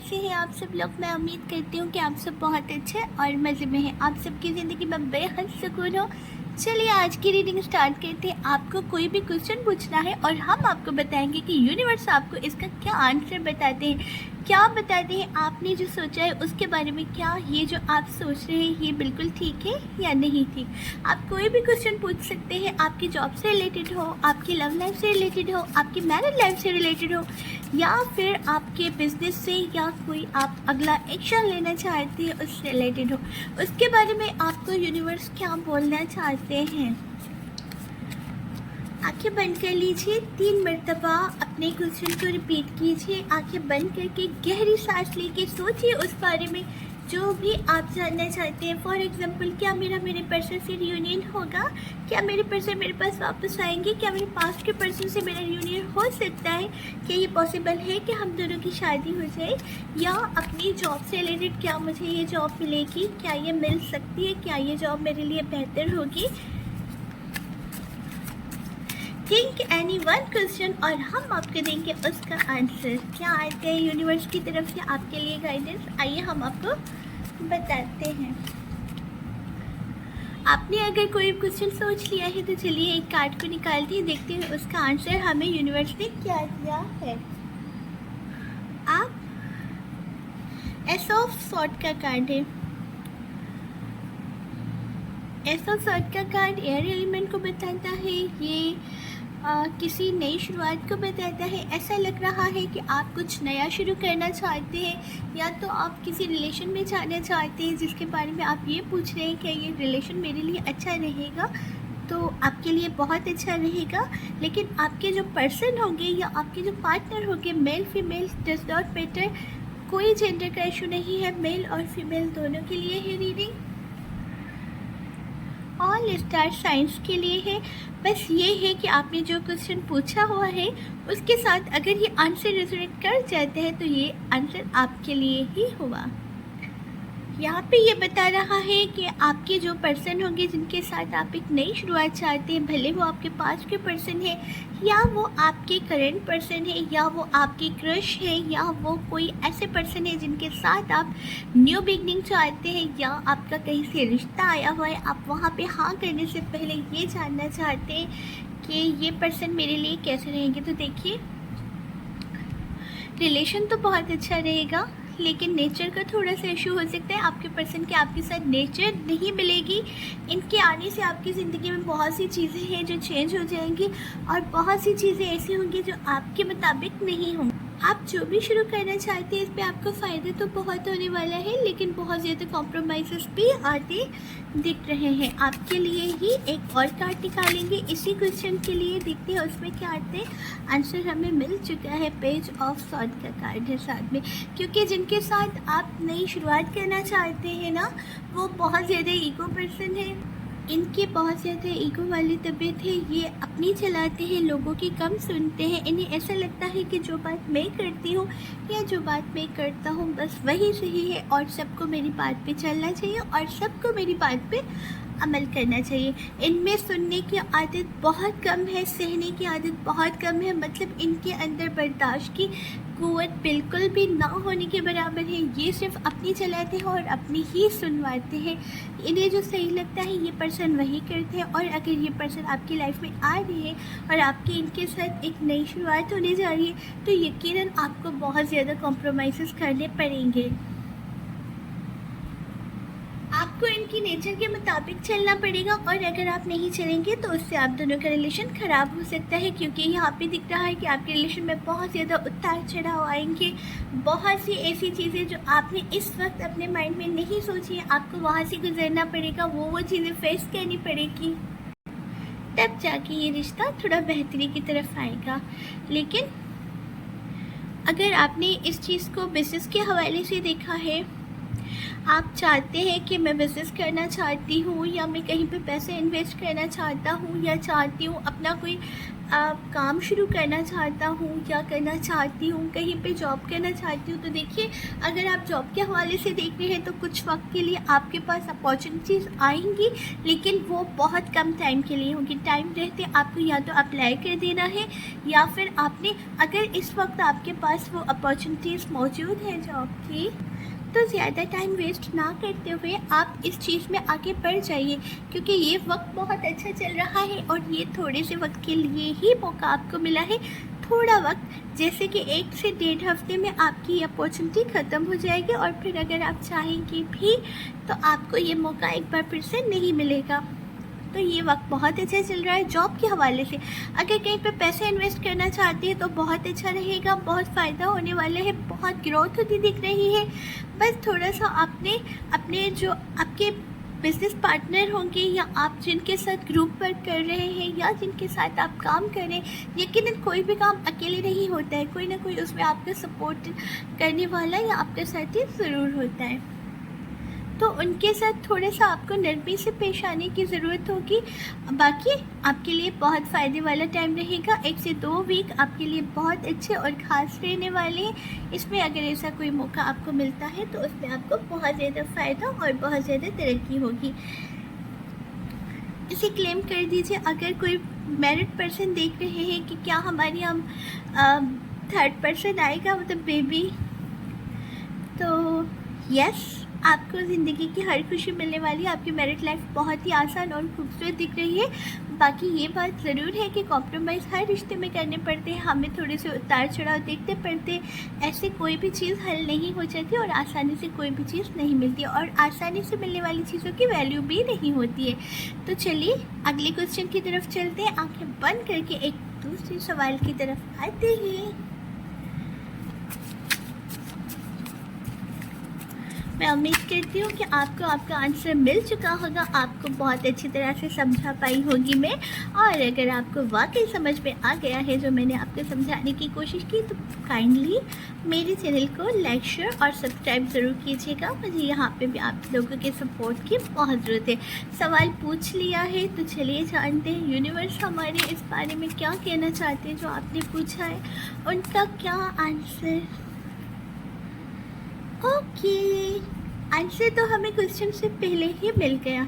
कैसे हैं आप सब लोग। मैं उम्मीद करती हूँ कि आप सब बहुत अच्छे और मज़े में हैं। आप सबकी ज़िंदगी में बेहद सुकून हो। चलिए आज की रीडिंग स्टार्ट करते हैं। आपको कोई भी क्वेश्चन पूछना है और हम आपको बताएंगे कि यूनिवर्स आपको इसका क्या आंसर बताते हैं, क्या बताते हैं। आपने जो सोचा है उसके बारे में, क्या ये जो आप सोच रहे हैं ये बिल्कुल ठीक है या नहीं ठीक। आप कोई भी क्वेश्चन पूछ सकते हैं, आपकी जॉब से रिलेटेड हो, आपकी लव लाइफ से रिलेटेड हो, आपकी मैरिड लाइफ से रिलेटेड हो, या फिर आपके बिजनेस से, या कोई आप अगला एक्शन लेना चाहते हैं उससे रिलेटेड हो। उसके बारे में आपको यूनिवर्स क्या बोलना चाहते हैं। आंखें बंद कर लीजिए, 3 मरतबा अपने क्वेश्चन को रिपीट कीजिए। आंखें बंद करके गहरी सांस लेके सोचिए उस बारे में जो भी आप जानना चाहते हैं। फॉर एग्जांपल, क्या मेरे पर्सन से रियूनियन होगा, क्या मेरे पर्सन मेरे पास वापस आएंगे, क्या मेरे पास्ट के पर्सन से मेरा रियूनियन हो सकता है, क्या ये पॉसिबल है कि हम दोनों की शादी हो जाए, या अपनी जॉब से रिलेटेड क्या मुझे ये जॉब मिलेगी, क्या ये मिल सकती है, क्या ये जॉब मेरे लिए बेहतर होगी। थिंक एनी वन क्वेश्चन और हम आपको देंगे उसका आंसर। क्या आते हैं यूनिवर्स की तरफ से आपके लिए गाइडेंस, आइए हम आपको बताते हैं। आपने अगर कोई क्वेश्चन सोच लिया है तो चलिए एक कार्ड को निकालते हैं, देखते हैं उसका आंसर हमें यूनिवर्स ने क्या दिया है। आप एस ऑफ सॉर्ड का कार्ड है। एस ऑफ सॉर्ड का कार्ड एयर एलिमेंट को बताता है। ये किसी नई शुरुआत को बताता है। ऐसा लग रहा है कि आप कुछ नया शुरू करना चाहते हैं, या तो आप किसी रिलेशन में जाना चाहते हैं जिसके बारे में आप ये पूछ रहे हैं कि ये रिलेशन मेरे लिए अच्छा रहेगा, तो आपके लिए बहुत अच्छा रहेगा। लेकिन आपके जो पर्सन होंगे या आपके जो पार्टनर होंगे, male female does not matter, कोई जेंडर का इशू नहीं है, मेल और फीमेल दोनों के लिए है रीडिंग। ऑल स्टार साइंस के लिए है। बस ये है कि आपने जो क्वेश्चन पूछा हुआ है उसके साथ अगर ये आंसर रिजोनेट कर जाता है तो ये आंसर आपके लिए ही हुआ। यहाँ पे ये बता रहा है कि आपके जो पर्सन होंगे जिनके साथ आप एक नई शुरुआत चाहते हैं, भले वो आपके पास के पर्सन है, या वो आपके करंट पर्सन है, या वो आपके क्रश है, या वो कोई ऐसे पर्सन है जिनके साथ आप न्यू बिगनिंग चाहते हैं, या आपका कहीं से रिश्ता आया हुआ है, आप वहाँ पे हाँ करने से पहले ये जानना चाहते हैं कि ये पर्सन मेरे लिए कैसे रहेंगे। तो देखिए, रिलेशन तो बहुत अच्छा रहेगा, लेकिन नेचर का थोड़ा सा इशू हो सकता है। आपके पर्सन के आपके साथ नेचर नहीं मिलेगी। इनके आने से आपकी ज़िंदगी में बहुत सी चीज़ें हैं जो चेंज हो जाएंगी, और बहुत सी चीज़ें ऐसी होंगी जो आपके मुताबिक नहीं होंगी। आप जो भी शुरू करना चाहते हैं इस पर आपको फ़ायदा तो बहुत होने वाला है, लेकिन बहुत ज़्यादा कॉम्प्रोमाइज़ भी आते दिख रहे हैं। आपके लिए ही एक और कार्ड निकालेंगे इसी क्वेश्चन के लिए, देखते हैं उसमें क्या आते हैं। आंसर हमें मिल चुका है, पेज ऑफ सॉर्ड का कार्ड है साथ में, क्योंकि जिनके साथ आप नई शुरुआत करना चाहते हैं ना, वो बहुत ज़्यादा ईगो पर्सन है। इनके बहुत ज़्यादा ईगो वाली तबीयत है। ये अपनी चलाते हैं, लोगों की कम सुनते हैं। इन्हें ऐसा लगता है कि जो बात मैं करती हूँ या जो बात मैं करता हूँ बस वही सही है, और सबको मेरी बात पे चलना चाहिए और सबको मेरी बात पे अमल करना चाहिए। इनमें सुनने की आदत बहुत कम है, सहने की आदत बहुत कम है। मतलब इनके अंदर बर्दाश्त की कुव्वत बिल्कुल भी ना होने के बराबर है। ये सिर्फ अपनी चलाते हैं और अपनी ही सुनवाते हैं। इन्हें जो सही लगता है ये पर्सन वही करते हैं, और अगर ये पर्सन आपकी लाइफ में आ रही है और आपकी इनके साथ एक नई शुरुआत होने जा रही है, तो यकीनन आपको बहुत ज़्यादा कॉम्प्रोमाइज़ करने पड़ेंगे। आपको इनकी नेचर के मुताबिक चलना पड़ेगा, और अगर आप नहीं चलेंगे तो उससे आप दोनों का रिलेशन ख़राब हो सकता है। क्योंकि यहाँ पे दिख रहा है कि आपके रिलेशन में बहुत ज़्यादा उतार चढ़ाव आएंगे। बहुत सी ऐसी चीज़ें जो आपने इस वक्त अपने माइंड में नहीं सोची है, आपको वहाँ से गुजरना पड़ेगा, वो चीज़ें फेस करनी पड़ेगी, तब जाके ये रिश्ता थोड़ा बेहतरी की तरफ आएगा। लेकिन अगर आपने इस चीज़ को बिजनेस के हवाले से देखा है आप चाहते हैं कि मैं बिज़नेस करना चाहती हूँ, या मैं कहीं पे पैसे इन्वेस्ट करना चाहता हूँ, या चाहती हूँ अपना कोई काम शुरू करना चाहता हूँ, या करना चाहती हूँ कहीं पे जॉब करना चाहती हूँ। तो देखिए, अगर आप जॉब के हवाले से देख रहे हैं तो कुछ वक्त के लिए आपके पास अपॉर्चुनिटीज़ आएंगी, लेकिन वो बहुत कम टाइम के लिए होगी। टाइम रहते आपको या तो अप्लाई कर देना है, या फिर आपने, अगर इस वक्त आपके पास वो अपॉर्चुनिटीज़ मौजूद है जॉब की, तो ज़्यादा टाइम वेस्ट ना करते हुए आप इस चीज़ में आगे बढ़ जाइए, क्योंकि ये वक्त बहुत अच्छा चल रहा है और ये थोड़े से वक्त के लिए ही मौका आपको मिला है। थोड़ा वक्त, जैसे कि 1 से 1.5 हफ्ते में आपकी अपॉर्चुनिटी ख़त्म हो जाएगी, और फिर अगर आप चाहेंगे भी तो आपको ये मौका एक बार फिर से नहीं मिलेगा। तो ये वक्त बहुत अच्छा चल रहा है जॉब के हवाले से। अगर कहीं पे पैसे इन्वेस्ट करना चाहती है तो बहुत अच्छा रहेगा, बहुत फ़ायदा होने वाला है, बहुत ग्रोथ होती दिख रही है। बस थोड़ा सा आपने अपने जो आपके बिज़नेस पार्टनर होंगे, या आप जिनके साथ ग्रुप वर्क कर रहे हैं, या जिनके साथ आप काम कर रहे हैं, यकीनन कोई भी काम अकेले नहीं होता है, कोई ना कोई उसमें आपका सपोर्ट करने वाला या आपका साथी ज़रूर होता है। तो उनके साथ थोड़ा सा आपको नरमी से पेश आने की ज़रूरत होगी। बाकी आपके लिए बहुत फ़ायदे वाला टाइम रहेगा। 1 से 2 वीक आपके लिए बहुत अच्छे और ख़ास रहने वाले हैं। इसमें अगर ऐसा कोई मौका आपको मिलता है तो उसमें आपको बहुत ज़्यादा फ़ायदा और बहुत ज़्यादा तरक्की होगी। इसे क्लेम कर दीजिए। अगर कोई मैरिड पर्सन देख रहे हैं कि क्या हमारे यहाँ थर्ड पर्सन आएगा, मतलब बेबी, तो यस, आपको ज़िंदगी की हर खुशी मिलने वाली है। आपकी मैरिड लाइफ बहुत ही आसान और खूबसूरत दिख रही है। बाकी ये बात ज़रूर है कि कॉम्प्रोमाइज़ हर रिश्ते में करने पड़ते हैं, हमें थोड़े से उतार चढ़ाव देखते पड़ते हैं। ऐसे कोई भी चीज़ हल नहीं हो जाती और आसानी से कोई भी चीज़ नहीं मिलती, और आसानी से मिलने वाली चीज़ों की वैल्यू भी नहीं होती है। तो चलिए अगले क्वेश्चन की तरफ चलते हैं। आंखें बंद करके एक दूसरे सवाल की तरफ आते हैं। मैं उम्मीद करती हूँ कि आपको आपका आंसर मिल चुका होगा, आपको बहुत अच्छी तरह से समझा पाई होगी मैं। और अगर आपको वाकई समझ में आ गया है जो मैंने आपको समझाने की कोशिश की, तो काइंडली मेरे चैनल को लाइक, शेयर और सब्सक्राइब ज़रूर कीजिएगा। मुझे यहाँ पे भी आप लोगों के सपोर्ट की बहुत ज़रूरत है। सवाल पूछ लिया है तो चलिए जानते हैं यूनिवर्स हमारे इस बारे में क्या कहना चाहते हैं। जो आपने पूछा है उनका क्या आंसर। ओके, आंसर तो हमें क्वेश्चन से पहले ही मिल गया।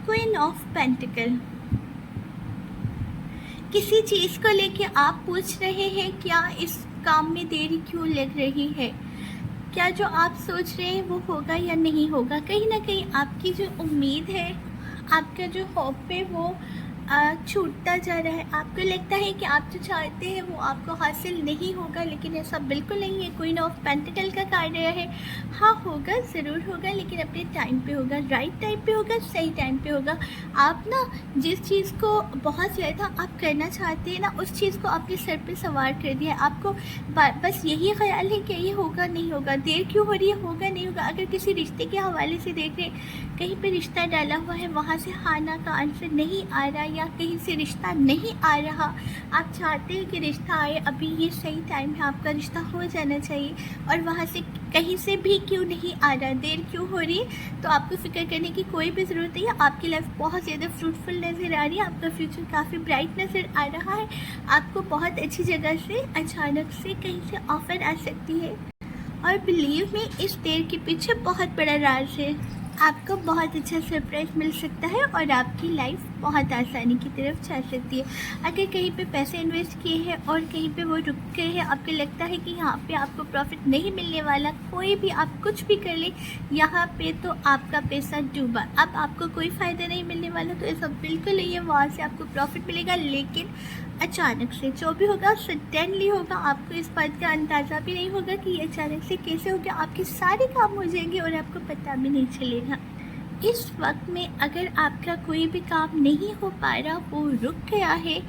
Queen of pentacle. किसी चीज़ को लेके आप पूछ रहे हैं क्या इस काम में देरी क्यों लग रही है, क्या जो आप सोच रहे हैं वो होगा या नहीं होगा। कहीं ना कहीं आपकी जो उम्मीद है, आपका जो होप है, वो छूटता जा रहा है। आपको लगता है कि आप जो चाहते हैं वो आपको हासिल नहीं होगा, लेकिन ऐसा बिल्कुल नहीं है। क्वीन ऑफ पेंटिकल का कार्ड है। हाँ, होगा, ज़रूर होगा, लेकिन अपने टाइम पे होगा, राइट टाइम पे होगा, सही टाइम पे होगा। आप ना जिस चीज़ को बहुत ज़्यादा आप करना चाहते हैं ना, उस चीज़ को आपने सर पे सवार कर दिया है। आपको बस यही ख्याल है कि ये होगा नहीं होगा, देर क्यों हो रही है, होगा नहीं होगा। अगर किसी रिश्ते के हवाले से देख रहे, कहीं पे रिश्ता डाला हुआ है, वहाँ से हाँ ना का आंसर नहीं आ रहा, या कहीं से रिश्ता नहीं आ रहा, आप चाहते हैं कि रिश्ता आए, अभी ये सही टाइम है, आपका रिश्ता हो जाना चाहिए, और वहाँ से कहीं से भी क्यों नहीं आ रहा, देर क्यों हो रही है, तो आपको फिक्र करने की कोई भी ज़रूरत नहीं है। आपकी लाइफ बहुत ज़्यादा फ्रूटफुल नज़र आ रही है, आपका फ्यूचर काफ़ी ब्राइट नज़र आ रहा है। आपको बहुत अच्छी जगह से अचानक से कहीं से ऑफ़र आ सकती है, और बिलीव में इस देर के पीछे बहुत बड़ा राज है। आपको बहुत अच्छा सरप्राइज़ मिल सकता है और आपकी लाइफ बहुत आसानी की तरफ जा सकती है। अगर कहीं पे पैसे इन्वेस्ट किए हैं और कहीं पे वो रुक गए हैं, आपको लगता है कि यहाँ पे आपको प्रॉफिट नहीं मिलने वाला, कोई भी आप कुछ भी कर ले यहाँ पे तो आपका पैसा डूबा, अब आपको कोई फ़ायदा नहीं मिलने वाला, तो ऐसा बिल्कुल नहीं है। वहाँ से आपको प्रॉफिट मिलेगा, लेकिन अचानक से जो भी होगा सडनली होगा। आपको इस बात का अंदाज़ा भी नहीं होगा कि ये अचानक से कैसे हो गया। आपके सारे काम हो जाएंगे और आपको पता भी नहीं चलेगा। इस वक्त में अगर आपका कोई भी काम नहीं हो पा रहा, वो रुक गया है,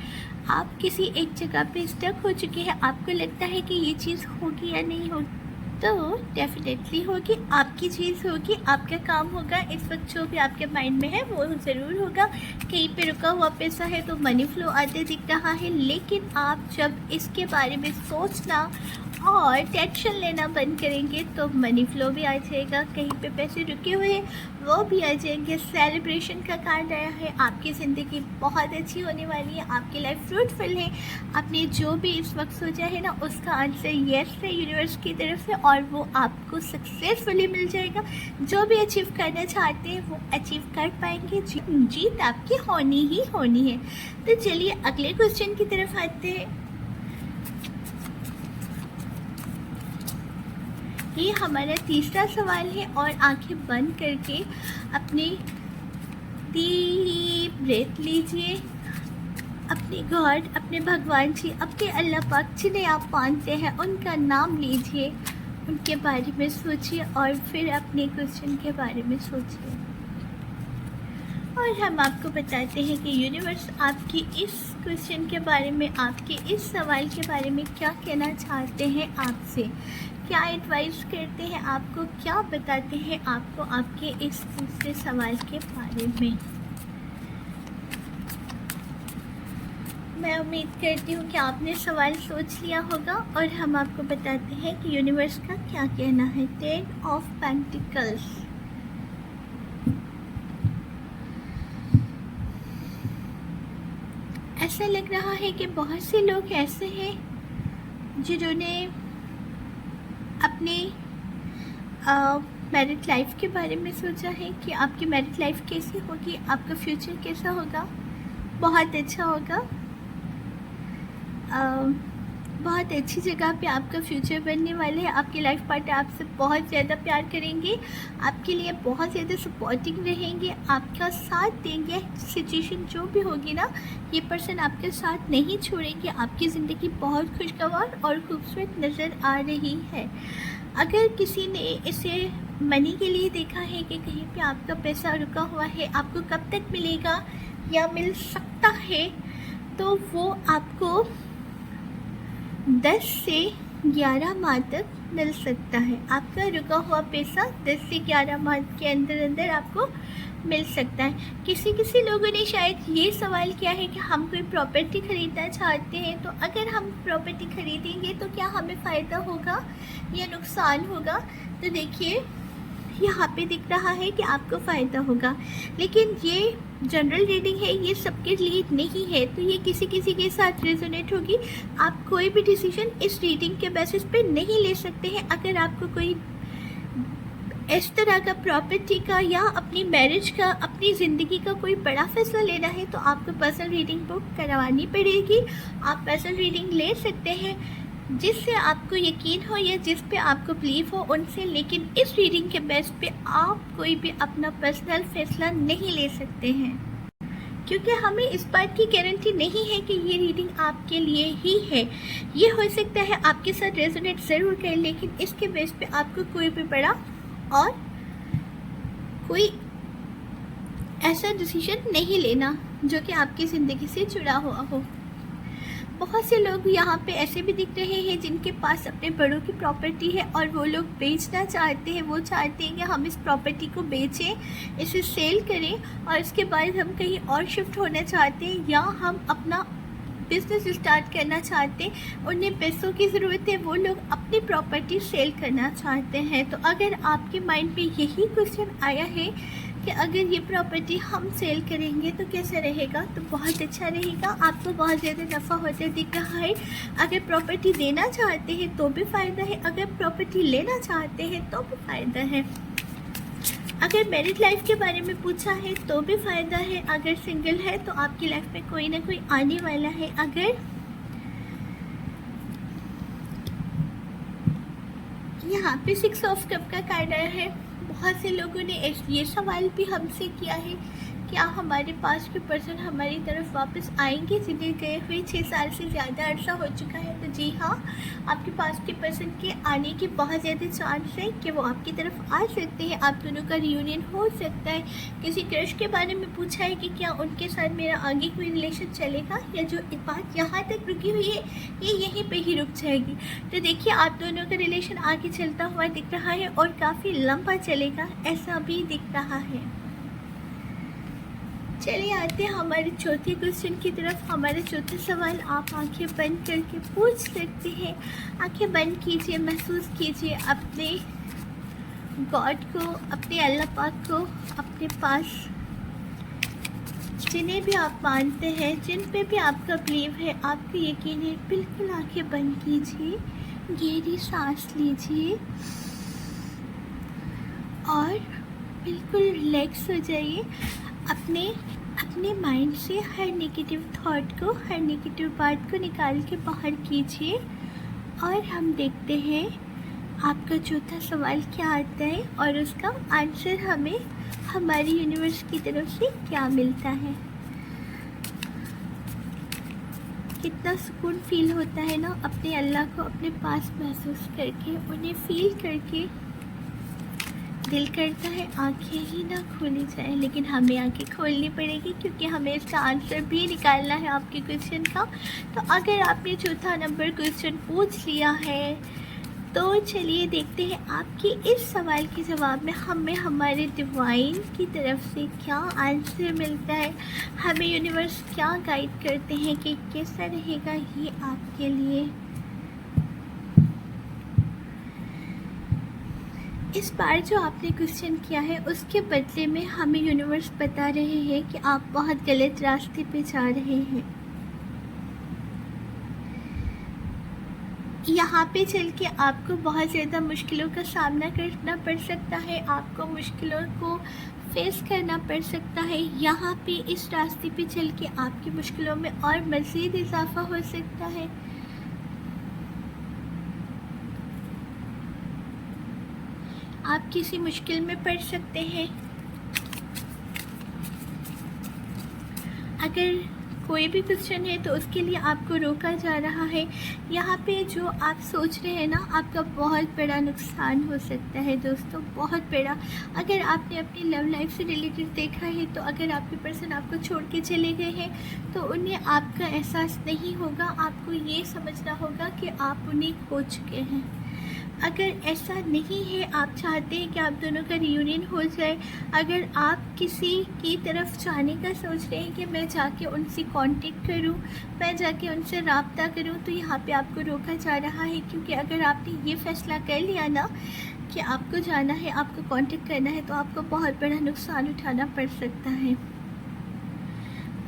आप किसी एक जगह पे स्टक हो चुके हैं, आपको लगता है कि ये चीज़ होगी या नहीं होगी, तो डेफिनेटली होगी, आपकी चीज़ होगी, आपका काम होगा। इस वक्त जो भी आपके माइंड में है वो ज़रूर होगा। कहीं पे रुका हुआ पैसा है तो मनी फ्लो आते दिख रहा है, लेकिन आप जब इसके बारे में सोचना और टेंशन लेना बंद करेंगे तो मनी फ्लो भी आ जाएगा। कहीं पे पैसे रुके हुए हैं वो भी आ जाएंगे। सेलिब्रेशन का कार्ड आया है, आपकी ज़िंदगी बहुत अच्छी होने वाली है, आपकी लाइफ फ्रूटफुल है। आपने जो भी इस वक्त सोचा है ना उसका आंसर यस है यूनिवर्स की तरफ से, और वो आपको सक्सेसफुली मिल जाएगा। जो भी अचीव करना चाहते हैं वो अचीव कर पाएंगे। जीत आपकी होनी ही होनी है। तो चलिए अगले क्वेश्चन की तरफ आते हैं। ये हमारा तीसरा सवाल है, और आंखें बंद करके अपनी डीप ब्रेथ लीजिए। अपने गॉड, अपने भगवान जी, अपने अल्लाह पाक जिन्हें आप मानते हैं उनका नाम लीजिए, उनके बारे में सोचिए और फिर अपने क्वेश्चन के बारे में सोचिए। और हम आपको बताते हैं कि यूनिवर्स आपकी इस क्वेश्चन के बारे में, आपके इस सवाल के बारे में क्या कहना चाहते हैं आपसे, क्या एडवाइस करते हैं आपको, क्या बताते हैं आपको आपके इस दूसरे सवाल के बारे में। मैं उम्मीद करती हूँ कि आपने सवाल सोच लिया होगा, और हम आपको बताते हैं कि यूनिवर्स का क्या कहना है। 10 ऑफ पेंटिकल्स। ऐसा लग रहा है कि बहुत से लोग ऐसे हैं जिन्होंने अपनी मैरिड लाइफ के बारे में सोचा है कि आपकी मैरिड लाइफ कैसी होगी, आपका फ्यूचर कैसा होगा। बहुत अच्छा होगा, बहुत अच्छी जगह पे आपका फ्यूचर बनने वाला है। आपके लाइफ पार्टनर आपसे बहुत ज़्यादा प्यार करेंगे, आपके लिए बहुत ज़्यादा सपोर्टिंग रहेंगे, आपका साथ देंगे। सिचुएशन जो भी होगी ना, ये पर्सन आपके साथ नहीं छोड़ेंगे। आपकी ज़िंदगी बहुत खुशगवार और खूबसूरत नज़र आ रही है। अगर किसी ने इसे मनी के लिए देखा है कि कहीं पे आपका पैसा रुका हुआ है, आपको कब तक मिलेगा या मिल सकता है, तो वो आपको 10 से 11 माह तक मिल सकता है। आपका रुका हुआ पैसा 10 से 11 माह के अंदर अंदर आपको मिल सकता है। किसी किसी लोगों ने शायद ये सवाल किया है कि हम कोई प्रॉपर्टी ख़रीदना चाहते हैं, तो अगर हम प्रॉपर्टी ख़रीदेंगे तो क्या हमें फ़ायदा होगा या नुकसान होगा। तो देखिए यहाँ पे दिख रहा है कि आपको फ़ायदा होगा, लेकिन ये जनरल रीडिंग है, ये सबके लिए नहीं है, तो ये किसी किसी के साथ रेजोनेट होगी। आप कोई भी डिसीजन इस रीडिंग के बेसिस पे नहीं ले सकते हैं। अगर आपको कोई इस तरह का प्रॉपर्टी का या अपनी मैरिज का, अपनी ज़िंदगी का कोई बड़ा फैसला लेना है तो आपको पर्सनल रीडिंग बुक करवानी पड़ेगी। आप पर्सनल रीडिंग ले सकते हैं जिससे आपको यकीन हो या जिस पे आपको बिलीव हो उनसे, लेकिन इस रीडिंग के बेस पे आप कोई भी अपना पर्सनल फैसला नहीं ले सकते हैं, क्योंकि हमें इस बात की गारंटी नहीं है कि ये रीडिंग आपके लिए ही है। ये हो सकता है आपके साथ रेजोनेट ज़रूर करे, लेकिन इसके बेस पे आपको कोई भी बड़ा और कोई ऐसा डिसीजन नहीं लेना जो कि आपकी ज़िंदगी से जुड़ा हुआ हो। बहुत से लोग यहाँ पे ऐसे भी दिख रहे हैं जिनके पास अपने बड़ों की प्रॉपर्टी है और वो लोग बेचना चाहते हैं। वो चाहते हैं कि हम इस प्रॉपर्टी को बेचें, इसे सेल करें और इसके बाद हम कहीं और शिफ्ट होना चाहते हैं, या हम अपना बिज़नेस स्टार्ट करना चाहते हैं। उन्हें पैसों की ज़रूरत है, वो लोग अपनी प्रॉपर्टी सेल करना चाहते हैं। तो अगर आपके माइंड पे यही क्वेश्चन आया है कि अगर ये प्रॉपर्टी हम सेल करेंगे तो कैसा रहेगा, तो बहुत अच्छा रहेगा, आपको बहुत ज़्यादा नफ़ा होता दिख रहा है। अगर प्रॉपर्टी देना चाहते हैं तो भी फ़ायदा है, अगर प्रॉपर्टी लेना चाहते हैं तो भी फ़ायदा है। अगर मैरिड लाइफ के बारे में पूछा है तो भी फ़ायदा है, अगर सिंगल है तो आपकी लाइफ में कोई ना कोई आने वाला है। अगर यहाँ पे 6 ऑफ कप का कार्ड आया है, बहुत से लोगों ने ये सवाल भी हमसे किया है क्या हमारे पास के पर्सन हमारी तरफ वापस आएंगे? जिन्हें गए हुए 6 साल से ज़्यादा अरसा हो चुका है, तो जी हाँ, आपके पास के पर्सन के आने की बहुत ज़्यादा चांस है कि वो आपकी तरफ आ सकते हैं। आप दोनों का रियूनियन हो सकता है। किसी क्रश के बारे में पूछा है कि क्या उनके साथ मेरा आगे कोई रिलेशन चलेगा, या जो बात यहाँ तक रुकी हुई है ये यहीं पर ही रुक जाएगी। तो देखिए, आप दोनों का रिलेशन आगे चलता हुआ दिख रहा है और काफ़ी लंबा चलेगा, ऐसा भी दिख रहा है। चलिए आते हैं हमारे चौथे क्वेश्चन की तरफ। हमारा चौथा सवाल आप आंखें बंद करके पूछ सकते हैं। आंखें बंद कीजिए, महसूस कीजिए अपने गॉड को, अपने अल्लाह पाक को अपने पास। जिन्हें भी आप मानते हैं, जिन पे भी आपका बिलीव है, आपको यकीन है, बिल्कुल आंखें बंद कीजिए, गहरी सांस लीजिए और बिल्कुल रिलैक्स हो जाइए। अपने माइंड से हर नेगेटिव थॉट को, हर नेगेटिव बात को निकाल के बाहर कीजिए और हम देखते हैं आपका चौथा सवाल क्या आता है और उसका आंसर हमें हमारी यूनिवर्स की तरफ से क्या मिलता है। कितना सुकून फील होता है ना अपने अल्लाह को अपने पास महसूस करके, उन्हें फील करके। दिल करता है आंखें ही ना खोली जाए, लेकिन हमें आंखें खोलनी पड़ेगी क्योंकि हमें इसका आंसर भी निकालना है आपके क्वेश्चन का। तो अगर आपने चौथा नंबर क्वेश्चन पूछ लिया है तो चलिए देखते हैं आपके इस सवाल के जवाब में हमें हमारे डिवाइन की तरफ से क्या आंसर मिलता है। हमें यूनिवर्स क्या गाइड करते हैं कि कैसा रहेगा ये आपके लिए। इस बार जो आपने क्वेश्चन किया है उसके बदले में हमें यूनिवर्स बता रहे हैं कि आप बहुत गलत रास्ते पे जा रहे हैं। यहाँ पे चल के आपको बहुत ज़्यादा मुश्किलों का सामना करना पड़ सकता है, आपको मुश्किलों को फेस करना पड़ सकता है। यहाँ पे इस रास्ते पे चल के आपकी मुश्किलों में और मज़ीद इजाफा हो सकता है। आप किसी मुश्किल में पड़ सकते हैं। अगर कोई भी क्वेश्चन है तो उसके लिए आपको रोका जा रहा है। यहाँ पे जो आप सोच रहे हैं ना, आपका बहुत बड़ा नुकसान हो सकता है दोस्तों, बहुत बड़ा। अगर आपने अपनी लव लाइफ से रिलेटेड देखा है तो अगर आपके पर्सन आपको छोड़ के चले गए हैं तो उन्हें आपका एहसास नहीं होगा। आपको ये समझना होगा कि आप उन्हें खो चुके हैं। अगर ऐसा नहीं है, आप चाहते हैं कि आप दोनों का रियूनियन हो जाए, अगर आप किसी की तरफ जाने का सोच रहे हैं कि मैं जाके उनसे कांटेक्ट करूं, मैं जाके उनसे रब्ता करूं, तो यहाँ पे आपको रोका जा रहा है। क्योंकि अगर आपने ये फ़ैसला कर लिया ना कि आपको जाना है, आपको कांटेक्ट करना है, तो आपको बहुत बड़ा नुकसान उठाना पड़ सकता है।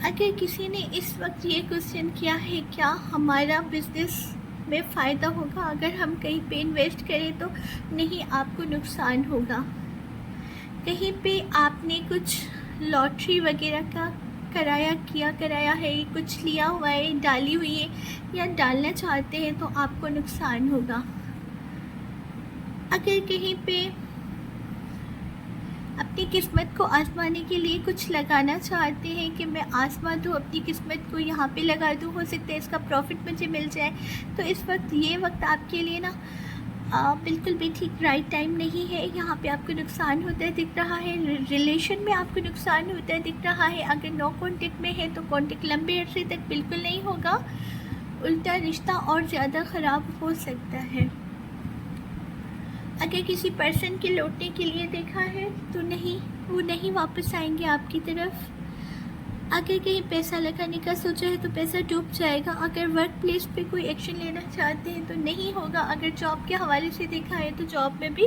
अगर किसी ने इस वक्त ये क्वेश्चन किया है क्या हमारा बिज़नेस में फ़ायदा होगा अगर हम कहीं पे इन्वेस्ट करें, तो नहीं, आपको नुकसान होगा। कहीं पे आपने कुछ लॉटरी वगैरह का कराया है, कुछ लिया हुआ है, डाली हुई है या डालना चाहते हैं, तो आपको नुकसान होगा। अगर कहीं पे अपनी किस्मत को आजमाने के लिए कुछ लगाना चाहते हैं कि मैं आजमा दूँ, अपनी किस्मत को यहाँ पे लगा दूँ, हो सकता है इसका प्रॉफिट मुझे मिल जाए, तो इस वक्त ये वक्त आपके लिए ना बिल्कुल भी ठीक राइट टाइम नहीं है। यहाँ पे आपको नुकसान होता है दिख रहा है, रिलेशन में आपको नुकसान होता है दिख रहा है। अगर नो कॉन्टेक्ट में है तो कॉन्टेक्ट लंबे अरसे तक बिल्कुल नहीं होगा, उल्टा रिश्ता और ज़्यादा ख़राब हो सकता है। अगर किसी पर्सन के लौटने के लिए देखा है तो नहीं, वो नहीं वापस आएंगे आपकी तरफ। अगर कहीं पैसा लगाने का सोचा है तो पैसा डूब जाएगा। अगर वर्क प्लेस पे कोई एक्शन लेना चाहते हैं तो नहीं होगा। अगर जॉब के हवाले से देखा है तो जॉब में भी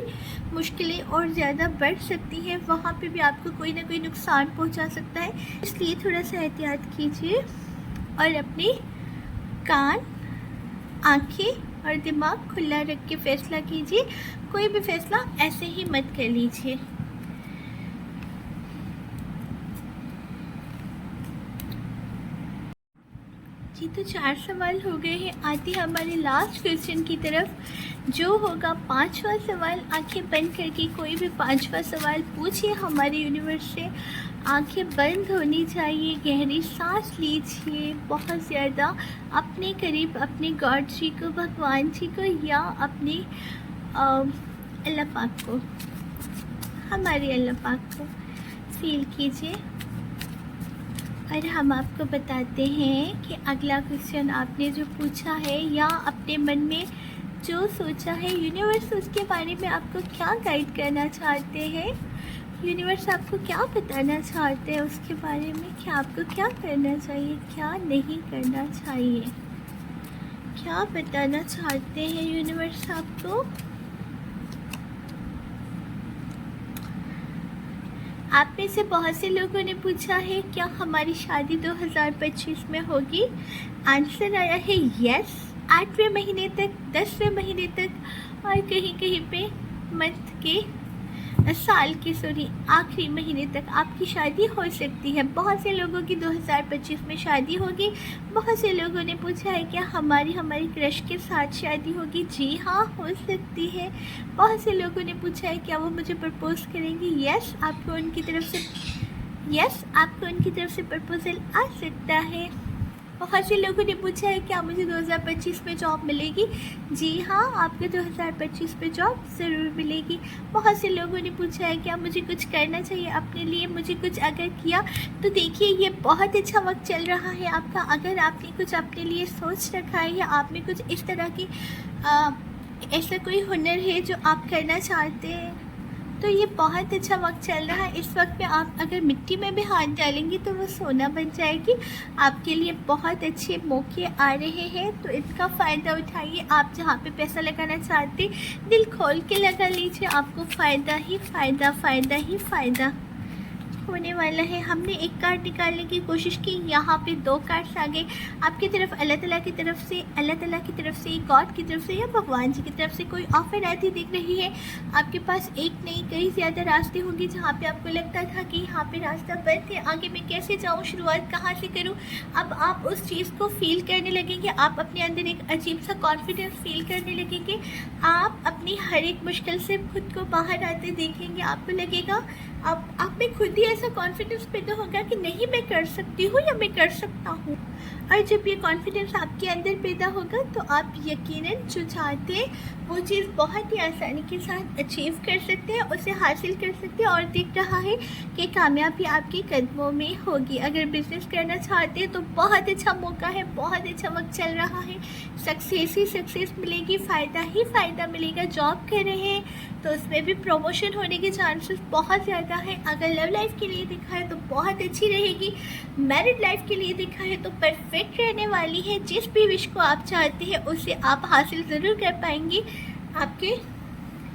मुश्किलें और ज़्यादा बढ़ सकती हैं, वहाँ पे भी आपको कोई ना कोई नुकसान पहुँचा सकता है। इसलिए थोड़ा सा एहतियात कीजिए और अपने कान, आँखें और दिमाग खुला रख के फ़ैसला कीजिए। कोई भी फ़ैसला ऐसे ही मत कर लीजिए। जी, तो 4 सवाल हो गए हैं। आते हैं हमारे लास्ट क्वेश्चन की तरफ, जो होगा 5वां सवाल। आंखें बंद करके कोई भी 5वां सवाल पूछिए हमारे यूनिवर्स से। आंखें बंद होनी चाहिए, गहरी सांस लीजिए बहुत ज़्यादा, अपने करीब अपने गॉड जी को, भगवान जी को या अपने अल्लाह पाक को, हमारे अल्लाह पाक को फील कीजिए। और हम आपको बताते हैं कि अगला क्वेश्चन आपने जो पूछा है या अपने मन में जो सोचा है, यूनिवर्स उसके बारे में आपको क्या गाइड करना चाहते हैं, यूनिवर्स आपको क्या बताना चाहते हैं उसके बारे में, कि आपको क्या करना चाहिए, क्या नहीं करना चाहिए, क्या बताना चाहते हैं यूनिवर्स आपको। आप में से बहुत से लोगों ने पूछा है क्या हमारी शादी 2025 में होगी। आंसर आया है यस, 8वें महीने तक, 10वें महीने तक और कहीं कहीं पे मंथ के साल के आखिरी महीने तक आपकी शादी हो सकती है। बहुत से लोगों की 2025 में शादी होगी। बहुत से लोगों ने पूछा है क्या हमारी क्रश के साथ शादी होगी। जी हाँ, हो सकती है। बहुत से लोगों ने पूछा है क्या वो मुझे प्रपोज करेंगी। यस, आपको उनकी तरफ से प्रपोजल आ सकता है। बहुत से लोगों ने पूछा है क्या मुझे 2025 में जॉब मिलेगी। जी हाँ, आपको 2025 में जॉब ज़रूर मिलेगी। बहुत से लोगों ने पूछा है क्या मुझे कुछ करना चाहिए अपने लिए, मुझे कुछ अगर किया तो देखिए ये बहुत अच्छा वक्त चल रहा है आपका। अगर आपने कुछ अपने लिए सोच रखा है या आप में कुछ इस तरह की ऐसा कोई हुनर है जो आप करना चाहते हैं तो ये बहुत अच्छा वक्त चल रहा है। इस वक्त में आप अगर मिट्टी में भी हाथ डालेंगी तो वो सोना बन जाएगी। आपके लिए बहुत अच्छे मौके आ रहे हैं तो इसका फ़ायदा उठाइए। आप जहाँ पे पैसा लगाना चाहते दिल खोल के लगा लीजिए, आपको फ़ायदा ही फ़ायदा होने वाला है। हमने एक कार्ड निकालने की कोशिश की, यहाँ पे 2 कार्ड्स आ गए। आपकी तरफ अल्लाह ताला की तरफ से, गॉड की तरफ से या भगवान जी की तरफ से कोई ऑफर आती दिख रही है। आपके पास एक नहीं कई ज़्यादा रास्ते होंगे जहाँ पे आपको लगता था कि यहाँ पे रास्ता बंद है, आगे मैं कैसे जाऊँ, शुरुआत कहाँ से करूँ। अब आप उस चीज़ को फील करने लगेंगे। आप अपने अंदर एक अजीब सा कॉन्फिडेंस फील करने लगेंगे। आप अपनी हर एक मुश्किल से खुद को बाहर आते देखेंगे। आपको लगेगा आप में खुद ही ऐसा कॉन्फिडेंस पैदा होगा कि नहीं, मैं कर सकती हूँ या मैं कर सकता हूँ। और जब ये कॉन्फिडेंस आपके अंदर पैदा होगा तो आप यकीनन जो चाहते हैं वो चीज़ बहुत ही आसानी के साथ अचीव कर सकते हैं, उसे हासिल कर सकते हैं। और दिख रहा है कि कामयाबी आपके कदमों में होगी। अगर बिज़नेस करना चाहते हैं तो बहुत अच्छा मौका है, बहुत अच्छा वक्त चल रहा है। सक्सेस ही सक्सेस मिलेगी, फ़ायदा ही फ़ायदा मिलेगा। जॉब कर रहे हैं तो उसमें भी प्रमोशन होने के चांसेस बहुत ज़्यादा है। अगर लव लाइफ के लिए देखा है तो बहुत अच्छी रहेगी। मैरिड लाइफ के लिए देखा है तो परफेक्ट रहने वाली है। जिस भी विश को आप चाहते हैं उसे आप हासिल ज़रूर कर पाएंगे। आपके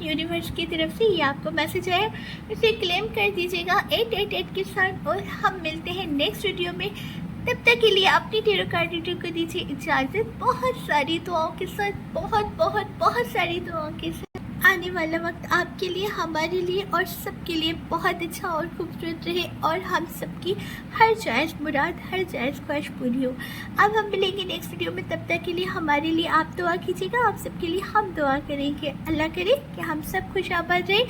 यूनिवर्स की तरफ से ये आपको मैसेज आया, इसे क्लेम कर दीजिएगा 888 के साथ। और हम मिलते हैं नेक्स्ट वीडियो में। तब तक के लिए अपनी टैरो कार्ड रीडर को दीजिए इजाज़त। बहुत सारी दुआओं के साथ, बहुत सारी दुआओं के साथ। आने वाला वक्त आपके लिए, हमारे लिए और सबके लिए बहुत अच्छा और खूबसूरत रहे और हम सबकी हर जायज़ मुराद, हर जायज़ ख्वाहिश पूरी हो। अब हम मिलेंगे नेक्स्ट वीडियो में। तब तक के लिए हमारे लिए आप दुआ कीजिएगा, आप सबके लिए हम दुआ करेंगे। अल्लाह करे कि हम सब खुश आबाद रहें।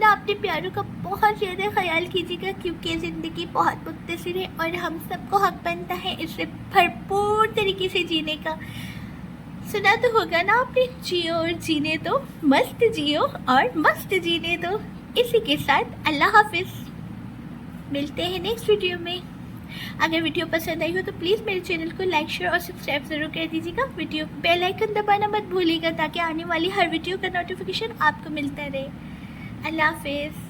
अपने प्यारों का बहुत ज़्यादा ख्याल कीजिएगा क्योंकि ज़िंदगी बहुत मुख्तसर है और हम सबको हक बनता है इसे भरपूर तरीके से जीने का। सुना तो होगा ना आपने, जियो और जीने दो, मस्त जियो और मस्त जीने दो। इसी के साथ अल्लाह हाफिज़। मिलते हैं नेक्स्ट वीडियो में। अगर वीडियो पसंद आई हो तो प्लीज़ मेरे चैनल को लाइक, शेयर और सब्सक्राइब ज़रूर कर दीजिएगा। वीडियो बेल आइकन दबाना मत भूलिएगा ताकि आने वाली हर वीडियो का नोटिफिकेशन आपको मिलता रहे। अल्लाह हाफिज़।